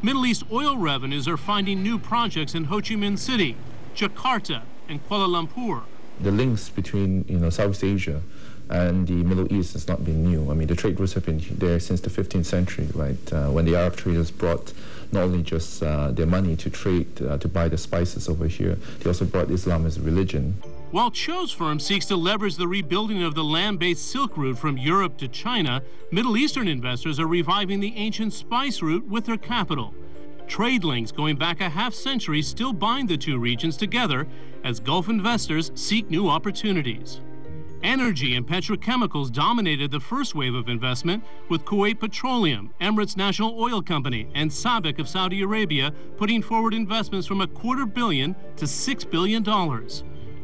Middle East oil revenues are finding new projects in Ho Chi Minh City, Jakarta, and Kuala Lumpur. The links between Southeast Asia and the Middle East has not been new. I mean, the trade routes have been there since the 15th century, right? When the Arab traders brought not only just their money to trade, to buy the spices over here, they also brought Islam as a religion. While Cho's firm seeks to leverage the rebuilding of the land-based Silk Route from Europe to China, Middle Eastern investors are reviving the ancient spice route with their capital. Trade links going back a half-century still bind the two regions together as Gulf investors seek new opportunities. Energy and petrochemicals dominated the first wave of investment, with Kuwait Petroleum, Emirates National Oil Company, and SABIC of Saudi Arabia putting forward investments from $250 million to $6 billion.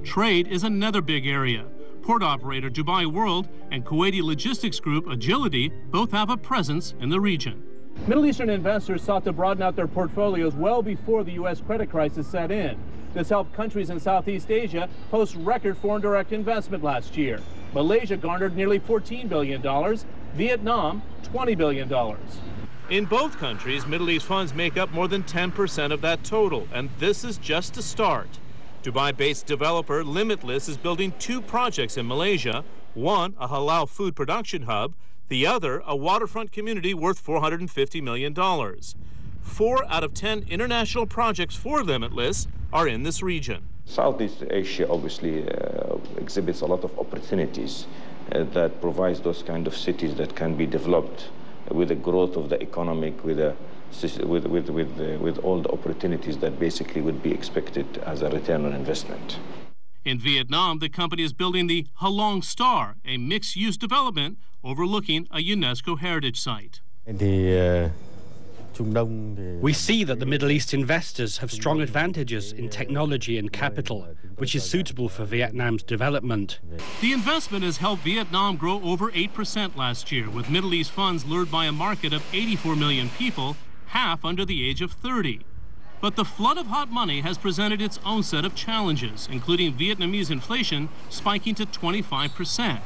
Trade is another big area. Port operator Dubai World and Kuwaiti logistics group Agility both have a presence in the region. Middle Eastern investors sought to broaden out their portfolios well before the U.S. credit crisis set in. This helped countries in Southeast Asia post record foreign direct investment last year. Malaysia garnered nearly $14 billion, Vietnam $20 billion. In both countries, Middle East funds make up more than 10% of that total, and this is just a start. Dubai-based developer Limitless is building two projects in Malaysia, one a halal food production hub, the other a waterfront community worth $450 million. 4 out of 10 international projects for Limitless are in this region. Southeast Asia obviously exhibits a lot of opportunities that provides those kind of cities that can be developed with the growth of the economic, with all the opportunities that basically would be expected as a return on investment. In Vietnam, the company is building the Halong Star, a mixed-use development overlooking a UNESCO heritage site. We see that the Middle East investors have strong advantages in technology and capital, which is suitable for Vietnam's development. The investment has helped Vietnam grow over 8% last year, with Middle East funds lured by a market of 84 million people, half under the age of 30. But the flood of hot money has presented its own set of challenges, including Vietnamese inflation spiking to 25%.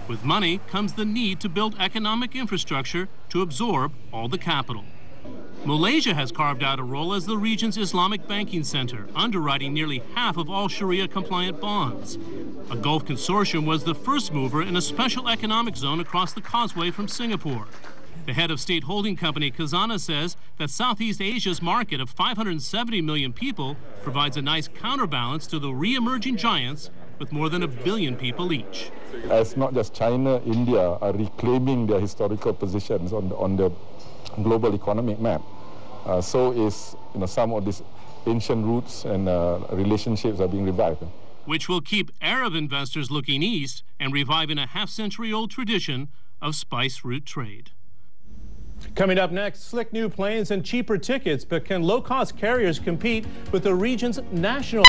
With money comes the need to build economic infrastructure to absorb all the capital. Malaysia has carved out a role as the region's Islamic banking center, underwriting nearly half of all Sharia-compliant bonds. A Gulf consortium was the first mover in a special economic zone across the causeway from Singapore. The head of state holding company Khazanah says that Southeast Asia's market of 570 million people provides a nice counterbalance to the re-emerging giants with more than 1 billion people each. As not just China, India are reclaiming their historical positions on the global economic map. So is some of these ancient roots and relationships are being revived. Which will keep Arab investors looking east and reviving a half-century-old tradition of spice route trade. Coming up next, slick new planes and cheaper tickets, but can low-cost carriers compete with the region's national